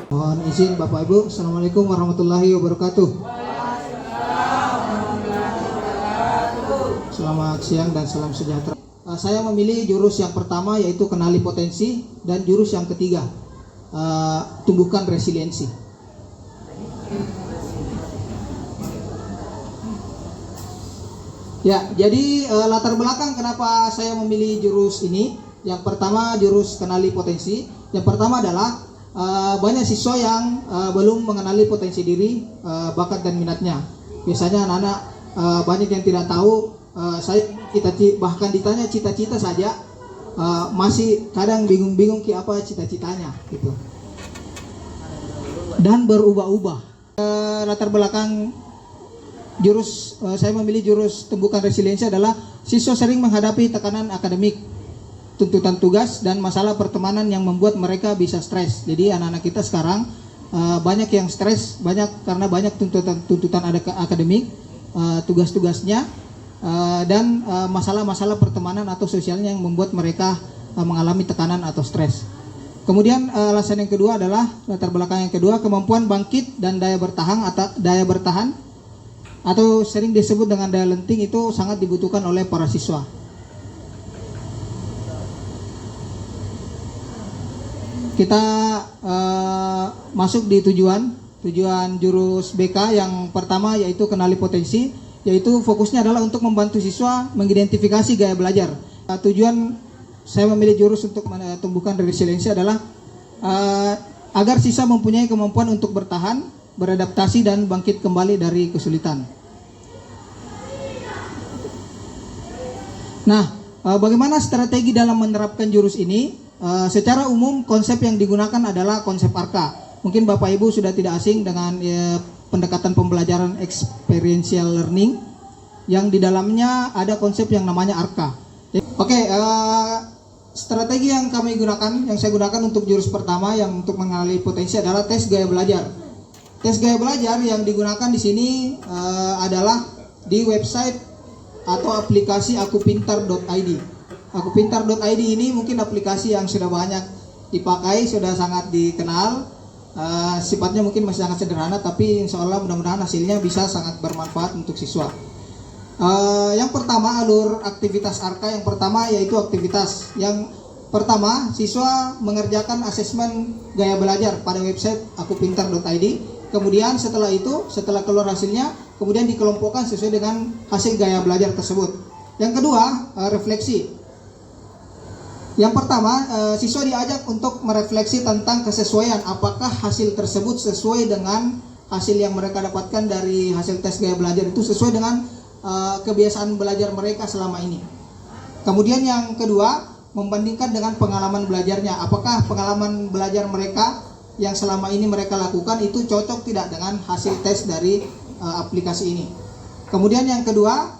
Mohon izin Bapak Ibu. Assalamualaikum warahmatullahi wabarakatuh. Selamat siang dan salam sejahtera. Saya memilih jurus yang pertama yaitu kenali potensi, dan jurus yang ketiga tumbuhkan resiliensi. Ya, jadi latar belakang kenapa saya memilih jurus ini. Yang pertama jurus kenali potensi. Yang pertama adalah banyak siswa yang belum mengenali potensi diri, bakat dan minatnya. Biasanya anak-anak banyak yang tidak tahu. Bahkan ditanya cita-cita saja masih kadang bingung-bingung apa cita-citanya gitu. Dan berubah-ubah. Latar belakang jurus saya memilih jurus tumbuhkan resiliensi adalah siswa sering menghadapi tekanan akademik, tuntutan tugas, dan masalah pertemanan yang membuat mereka bisa stres. Jadi anak-anak kita sekarang banyak yang stres, karena banyak tuntutan akademik, tugas-tugasnya, dan masalah-masalah pertemanan atau sosialnya yang membuat mereka mengalami tekanan atau stres. Kemudian alasan yang kedua adalah latar belakang yang kedua, kemampuan bangkit dan daya bertahan atau sering disebut dengan daya lenting itu sangat dibutuhkan oleh para siswa. Kita masuk di tujuan jurus BK yang pertama, yaitu kenali potensi, yaitu fokusnya adalah untuk membantu siswa mengidentifikasi gaya belajar. Tujuan saya memilih jurus untuk menumbuhkan resiliensi adalah agar siswa mempunyai kemampuan untuk bertahan, beradaptasi, dan bangkit kembali dari kesulitan. Nah, bagaimana strategi dalam menerapkan jurus ini? Secara umum konsep yang digunakan adalah konsep ARKA. Mungkin Bapak Ibu sudah tidak asing dengan pendekatan pembelajaran experiential learning yang di dalamnya ada konsep yang namanya ARKA. Strategi yang saya gunakan untuk jurus pertama yang untuk mengenali potensi adalah tes gaya belajar. Tes gaya belajar yang digunakan di sini adalah di website atau aplikasi akupintar.id. Akupintar.id ini mungkin aplikasi yang sudah banyak dipakai, sudah sangat dikenal. Sifatnya mungkin masih sangat sederhana, tapi insya Allah mudah-mudahan hasilnya bisa sangat bermanfaat untuk siswa. Yang pertama, alur aktivitas ARKA yang pertama yaitu aktivitas. Yang pertama, siswa mengerjakan asesmen gaya belajar pada website akupintar.id. Kemudian setelah keluar hasilnya, kemudian dikelompokkan sesuai dengan hasil gaya belajar tersebut. Yang kedua, refleksi. Yang pertama, siswa diajak untuk merefleksi tentang kesesuaian, apakah hasil tersebut sesuai dengan hasil yang mereka dapatkan dari hasil tes gaya belajar itu sesuai dengan kebiasaan belajar mereka selama ini. Kemudian yang kedua, membandingkan dengan pengalaman belajarnya, apakah pengalaman belajar mereka yang selama ini mereka lakukan itu cocok tidak dengan hasil tes dari aplikasi ini. Kemudian yang kedua,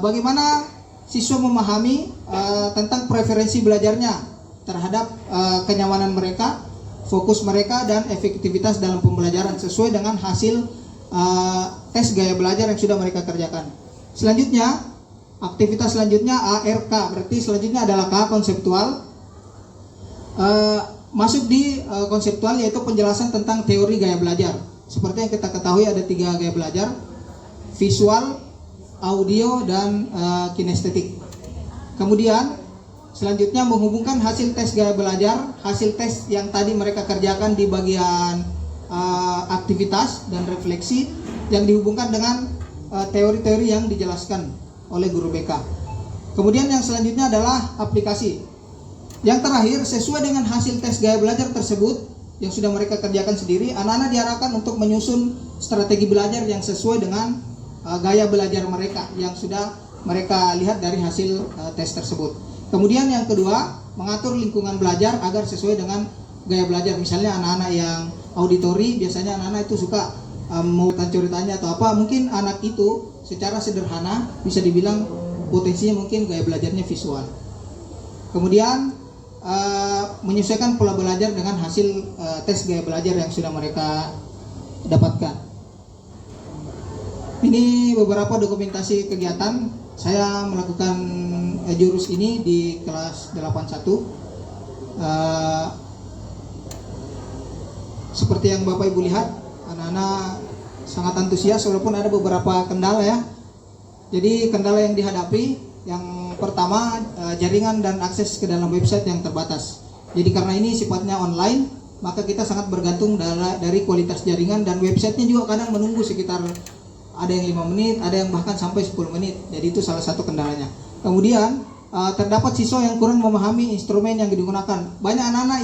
bagaimana siswa memahami tentang preferensi belajarnya terhadap kenyamanan mereka, fokus mereka, dan efektivitas dalam pembelajaran sesuai dengan hasil tes gaya belajar yang sudah mereka kerjakan. Selanjutnya, aktivitas selanjutnya ARK, berarti selanjutnya adalah K, konseptual. Masuk di konseptual yaitu penjelasan tentang teori gaya belajar. Seperti yang kita ketahui ada 3 gaya belajar: visual, audio, dan kinestetik. Kemudian selanjutnya menghubungkan hasil tes gaya belajar, hasil tes yang tadi mereka kerjakan di bagian aktivitas dan refleksi, yang dihubungkan dengan teori-teori yang dijelaskan oleh guru BK. Kemudian yang selanjutnya adalah aplikasi. Yang terakhir, sesuai dengan hasil tes gaya belajar tersebut yang sudah mereka kerjakan sendiri, anak-anak diarahkan untuk menyusun strategi belajar yang sesuai dengan gaya belajar mereka yang sudah mereka lihat dari hasil tes tersebut. Kemudian yang kedua, mengatur lingkungan belajar agar sesuai dengan gaya belajar. Misalnya anak-anak yang auditori, biasanya anak-anak itu suka mau ceritanya atau apa, mungkin anak itu secara sederhana bisa dibilang potensinya mungkin gaya belajarnya visual. Kemudian menyesuaikan pola belajar dengan hasil tes gaya belajar yang sudah mereka dapatkan. Ini beberapa dokumentasi kegiatan. Saya melakukan jurus ini di kelas 81. seperti yang Bapak Ibu lihat, anak-anak sangat antusias walaupun ada beberapa kendala ya. Jadi kendala yang dihadapi, yang pertama jaringan dan akses ke dalam website yang terbatas. Jadi karena ini sifatnya online, maka kita sangat bergantung dari kualitas jaringan, dan websitenya juga kadang menunggu sekitar ada yang 5 menit, ada yang bahkan sampai 10 menit. Jadi itu salah satu kendalanya. Kemudian terdapat siswa yang kurang memahami instrumen yang digunakan. Banyak anak-anak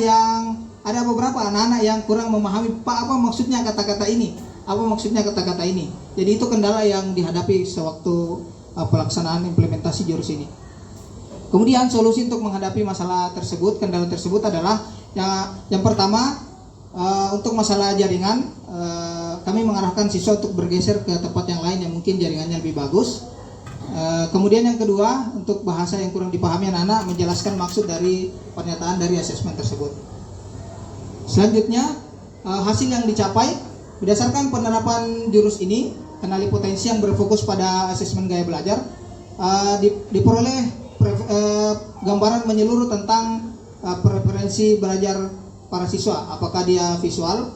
ada beberapa anak-anak yang kurang memahami, Pak, apa maksudnya kata-kata ini? Apa maksudnya kata-kata ini? Jadi itu kendala yang dihadapi sewaktu pelaksanaan implementasi jurus ini. Kemudian solusi untuk menghadapi masalah tersebut, kendala tersebut adalah yang pertama, untuk masalah jaringan, kami mengarahkan siswa untuk bergeser ke tempat yang lain yang mungkin jaringannya lebih bagus. Kemudian yang kedua, untuk bahasa yang kurang dipahami anak-anak, menjelaskan maksud dari pernyataan dari asesmen tersebut. Selanjutnya, hasil yang dicapai berdasarkan penerapan jurus ini, kenali potensi yang berfokus pada asesmen gaya belajar, diperoleh gambaran menyeluruh tentang preferensi belajar para siswa, apakah dia visual,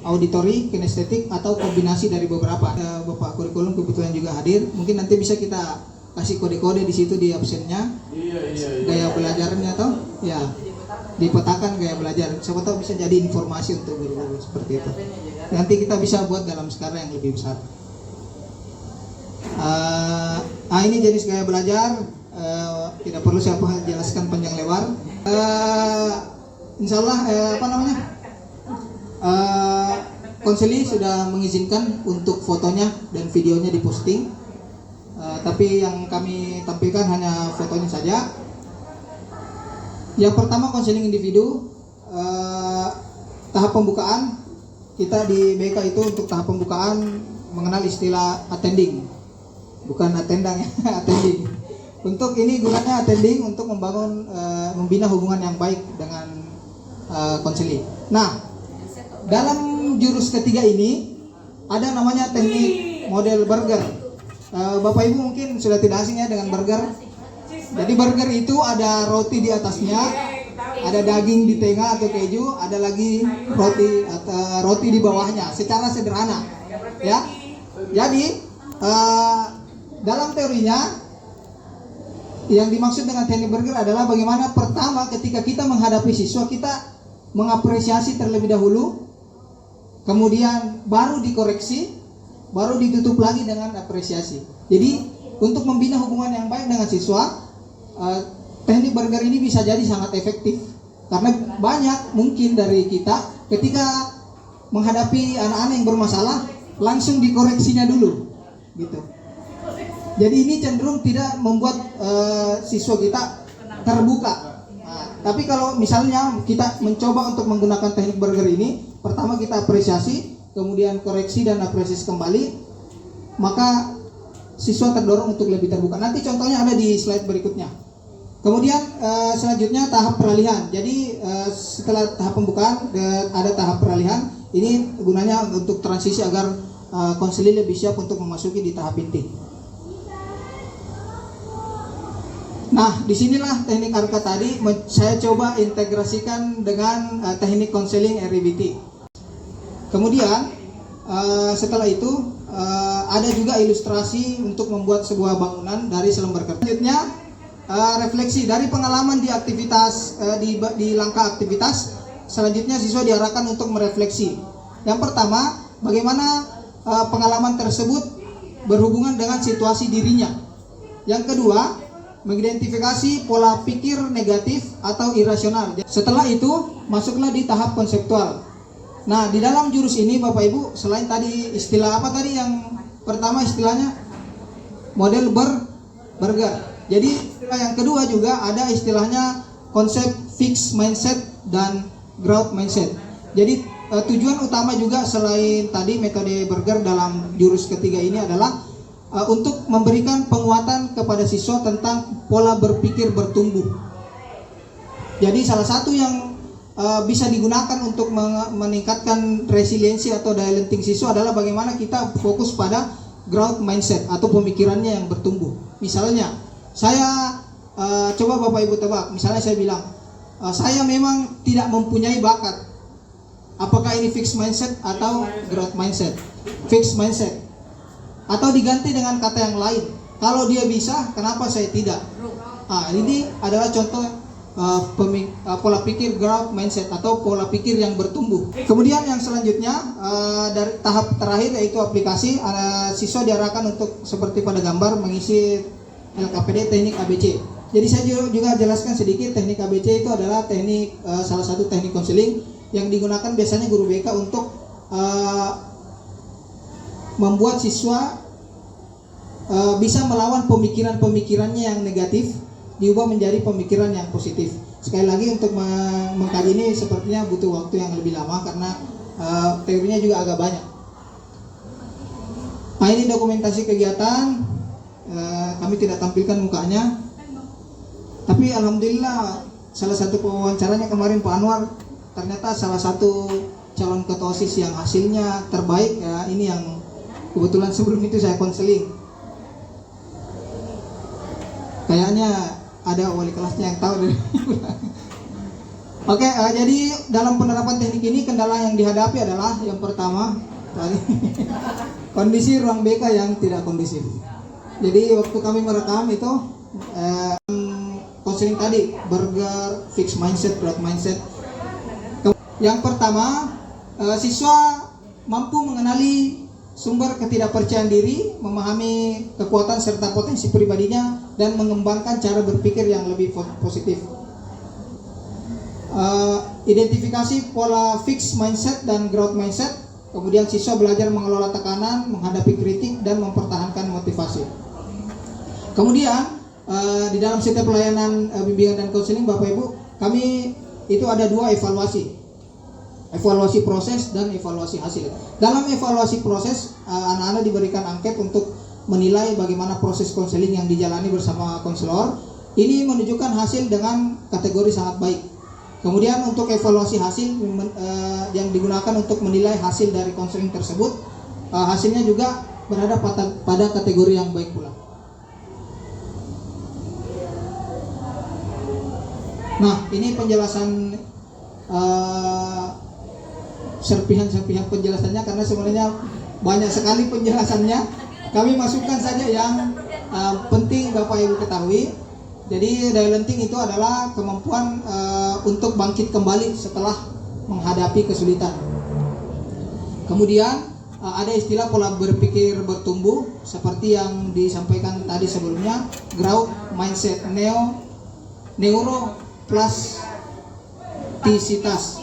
auditori, kinestetik, atau kombinasi dari beberapa. Bapak kurikulum kebetulan juga hadir, mungkin nanti bisa kita kasih kode-kode di situ di absennya, gaya belajarnya atau ya dipetakan gaya belajar. Siapa tahu bisa jadi informasi untuk guru-guru seperti itu. Nanti kita bisa buat dalam skala yang lebih besar. Ini jenis gaya belajar. Tidak perlu saya jelaskan panjang lebar. Insya Allah konseli sudah mengizinkan untuk fotonya dan videonya diposting. Tapi yang kami tampilkan hanya fotonya saja. Yang pertama, konseling individu. Tahap pembukaan kita di BK itu untuk tahap pembukaan mengenal istilah attending, bukan attendang ya, attending. Untuk ini gunanya attending untuk membangun membina hubungan yang baik dengan konseling. Nah, dalam jurus ketiga ini ada namanya teknik model burger. Bapak Ibu mungkin sudah tidak asing ya dengan burger. Jadi burger itu ada roti di atasnya, ada daging di tengah atau keju, ada lagi roti di bawahnya. Secara sederhana, ya. Jadi dalam teorinya yang dimaksud dengan teknik burger adalah bagaimana pertama ketika kita menghadapi siswa, kita mengapresiasi terlebih dahulu, kemudian baru dikoreksi, baru ditutup lagi dengan apresiasi. Jadi untuk membina hubungan yang baik dengan siswa, teknik burger ini bisa jadi sangat efektif. Karena banyak mungkin dari kita ketika menghadapi anak-anak yang bermasalah langsung dikoreksinya dulu, gitu. Jadi ini cenderung tidak membuat siswa kita terbuka. Tapi kalau misalnya kita mencoba untuk menggunakan teknik burger ini, pertama kita apresiasi, kemudian koreksi dan apresiasi kembali, maka siswa terdorong untuk lebih terbuka. Nanti contohnya ada di slide berikutnya. Kemudian selanjutnya tahap peralihan. Jadi setelah tahap pembukaan ada tahap peralihan. Ini gunanya untuk transisi agar konseling lebih siap untuk memasuki di tahap inti. Nah, disinilah teknik ARKA tadi saya coba integrasikan dengan teknik konseling REBT. Kemudian setelah itu ada juga ilustrasi untuk membuat sebuah bangunan dari selembar kertas. Selanjutnya refleksi dari pengalaman di aktivitas di langkah aktivitas. Selanjutnya siswa diarahkan untuk merefleksi. Yang pertama, bagaimana pengalaman tersebut berhubungan dengan situasi dirinya. Yang kedua, mengidentifikasi pola pikir negatif atau irasional. Setelah itu, masuklah di tahap konseptual. Nah, di dalam jurus ini Bapak Ibu, selain tadi istilah apa tadi yang pertama istilahnya model burger. Jadi istilah yang kedua juga ada istilahnya konsep fixed mindset dan growth mindset. Jadi tujuan utama juga selain tadi metode burger dalam jurus ketiga ini adalah untuk memberikan penguatan kepada siswa tentang pola berpikir bertumbuh. Jadi salah satu yang bisa digunakan untuk meningkatkan resiliensi atau daya lenting siswa adalah bagaimana kita fokus pada growth mindset atau pemikirannya yang bertumbuh. Misalnya, saya coba Bapak Ibu tebak, misalnya saya bilang, saya memang tidak mempunyai bakat Apakah ini fixed mindset atau growth mindset? Fixed mindset. Atau diganti dengan kata yang lain. Kalau dia bisa, kenapa saya tidak? Ini adalah contoh pola pikir growth mindset atau pola pikir yang bertumbuh. Kemudian yang selanjutnya dari tahap terakhir yaitu aplikasi, siswa diarahkan untuk seperti pada gambar mengisi LKPD teknik ABC. Jadi saya juga jelaskan sedikit, teknik ABC itu adalah teknik salah satu teknik konseling yang digunakan biasanya guru BK untuk membuat siswa bisa melawan pemikiran-pemikirannya yang negatif, diubah menjadi pemikiran yang positif. Sekali lagi untuk mengkaji ini sepertinya butuh waktu yang lebih lama karena teorinya juga agak banyak. Nah, ini dokumentasi kegiatan, kami tidak tampilkan mukanya, tapi alhamdulillah salah satu pewawancaranya kemarin Pak Anwar ternyata salah satu calon ketua OSIS yang hasilnya terbaik ya. Ini yang kebetulan sebelum itu saya konseling. Kayaknya ada wali kelasnya yang tahu dari Oke, jadi dalam penerapan teknik ini kendala yang dihadapi adalah yang pertama kondisi ruang BK yang tidak kondusif. Jadi waktu kami merekam itu konseling tadi burger, fixed mindset, growth mindset. Yang pertama, siswa mampu mengenali sumber ketidakpercayaan diri, memahami kekuatan serta potensi pribadinya, dan mengembangkan cara berpikir yang lebih positif. Identifikasi pola fixed mindset dan growth mindset. Kemudian siswa belajar mengelola tekanan, menghadapi kritik, dan mempertahankan motivasi. Kemudian di dalam setiap pelayanan bimbingan dan konseling Bapak Ibu, kami itu ada 2 evaluasi. Evaluasi proses dan evaluasi hasil. Dalam evaluasi proses, anak-anak diberikan angket untuk menilai bagaimana proses konseling yang dijalani bersama konselor. Ini menunjukkan hasil dengan kategori sangat baik. Kemudian untuk evaluasi hasil yang digunakan untuk menilai hasil dari konseling tersebut, hasilnya juga berada pada kategori yang baik pula. Nah, ini penjelasan serpihan-serpihan penjelasannya karena sebenarnya banyak sekali penjelasannya. Kami masukkan saja yang penting Bapak Ibu ketahui. Jadi daya-lenting itu adalah kemampuan untuk bangkit kembali setelah menghadapi kesulitan. Kemudian ada istilah pola berpikir bertumbuh seperti yang disampaikan tadi sebelumnya, growth mindset, neuroplastisitas.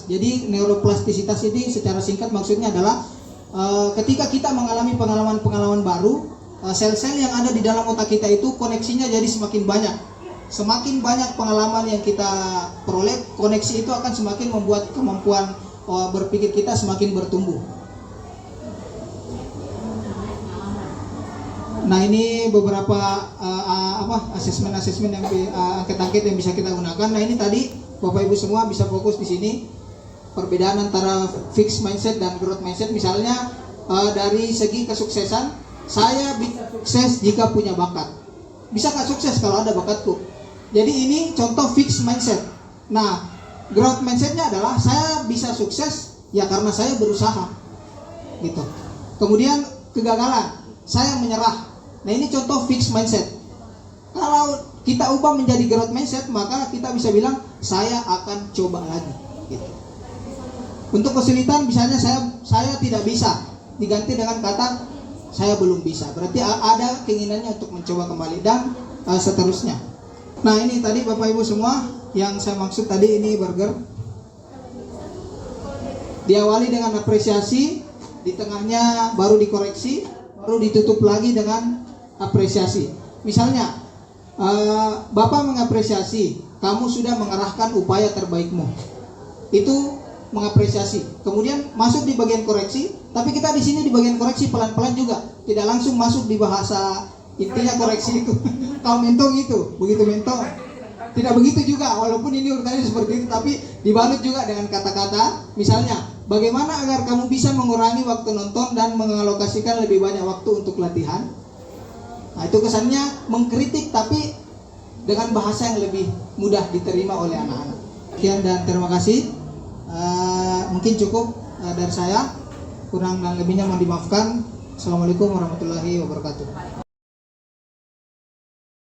Jadi neuroplastisitas ini secara singkat maksudnya adalah ketika kita mengalami pengalaman-pengalaman baru, sel-sel yang ada di dalam otak kita itu koneksinya jadi semakin banyak. Semakin banyak pengalaman yang kita peroleh, koneksi itu akan semakin membuat kemampuan berpikir kita semakin bertumbuh. Nah, ini beberapa asesmen-asesmen yang angket-angket yang bisa kita gunakan. Nah, ini tadi Bapak Ibu semua bisa fokus di sini. Perbedaan antara fixed mindset dan growth mindset, misalnya dari segi kesuksesan, saya bisa sukses jika punya bakat. Bisa gak sukses kalau ada bakatku? Jadi ini contoh fixed mindset. Nah, growth mindsetnya adalah saya bisa sukses ya karena saya berusaha, gitu. Kemudian kegagalan, saya menyerah. Nah, ini contoh fixed mindset. Kalau kita ubah menjadi growth mindset, maka kita bisa bilang saya akan coba lagi, gitu. Untuk kesulitan misalnya saya tidak bisa, diganti dengan kata saya belum bisa. Berarti ada keinginannya untuk mencoba kembali dan seterusnya. Nah, ini tadi Bapak Ibu semua yang saya maksud tadi, ini burger. Diawali dengan apresiasi, di tengahnya baru dikoreksi, baru ditutup lagi dengan apresiasi. Misalnya Bapak mengapresiasi, kamu sudah mengerahkan upaya terbaikmu. Itu mengapresiasi. Kemudian masuk di bagian koreksi, tapi kita di sini di bagian koreksi pelan-pelan juga, tidak langsung masuk di bahasa intinya koreksi itu. Kalau mentong itu, begitu mentong. Tidak begitu juga, walaupun ini urutannya seperti itu, tapi dibalut juga dengan kata-kata. Misalnya, bagaimana agar kamu bisa mengurangi waktu nonton dan mengalokasikan lebih banyak waktu untuk latihan. Nah, itu kesannya mengkritik, tapi dengan bahasa yang lebih mudah diterima oleh anak-anak. Sekian dan terima kasih. Mungkin cukup dari saya. Kurang dan lebihnya mohon dimaafkan. Assalamualaikum warahmatullahi wabarakatuh.